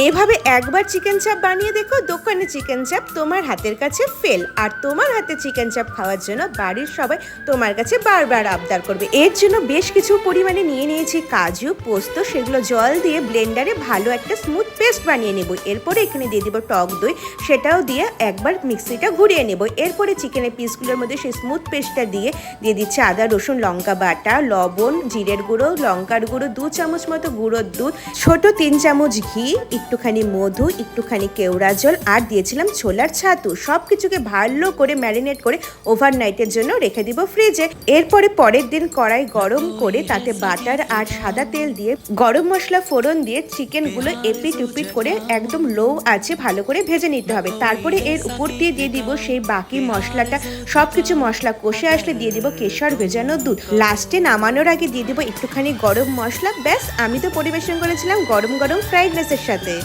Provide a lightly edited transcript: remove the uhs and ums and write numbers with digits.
এভাবে একবার চিকেন চাপ বানিয়ে দেখো, দোকানে চিকেন চাপ তোমার হাতের কাছে ফেল। আর তোমার হাতে চিকেন চাপ খাওয়ার জন্য বাড়ির সবাই তোমার কাছে বারবার আবদার করবে। এর জন্য বেশ কিছু পরিমাণে নিয়ে নিয়েছি কাজু, পোস্ত, সেগুলো জল দিয়ে ব্লেন্ডারে ভালো একটা স্মুথ পেস্ট বানিয়ে নেব। এরপরে এখানে দিয়ে দিব টক দই, সেটাও দিয়ে একবার মিক্সিটা ঘুরিয়ে নেব। এরপরে চিকেনের পিসগুলোর মধ্যে সেই স্মুথ পেস্টটা দিয়ে দিচ্ছি আদা, রসুন, লঙ্কা বাটা, লবণ, জিরের গুঁড়ো, লঙ্কার গুঁড়ো, 2 চামচ মতো গুঁড়োর দুধ, ছোট 3 চামচ ঘি, একটুখানি মধু, একটুখানি কেওড়া জল, আর দিয়েছিলাম ছোলার ছাতু। সব কিছুকে ভালো করে ম্যারিনেট করে ওভারনাইটের জন্য রেখে দিব ফ্রিজে। এরপরে পরের দিন কড়াই গরম করে তাতে বাটার আর সাদা তেল দিয়ে গরম মশলা ফোড়ন দিয়ে চিকেনগুলো এপিট উপিট করে একদম লো আছে ভালো করে ভেজে নিতে হবে। তারপরে এর উপর দিয়ে দিব সেই বাকি মশলাটা। সবকিছু মশলা কষে আসলে দিয়ে দিব কেশর ভেজানো দুধ। লাস্টে নামানোর আগে দিয়ে দিব একটুখানি গরম মশলা। ব্যাস, আমি তো পরিবেশন করেছিলাম গরম গরম ফ্রাইড রাইসের সাথে।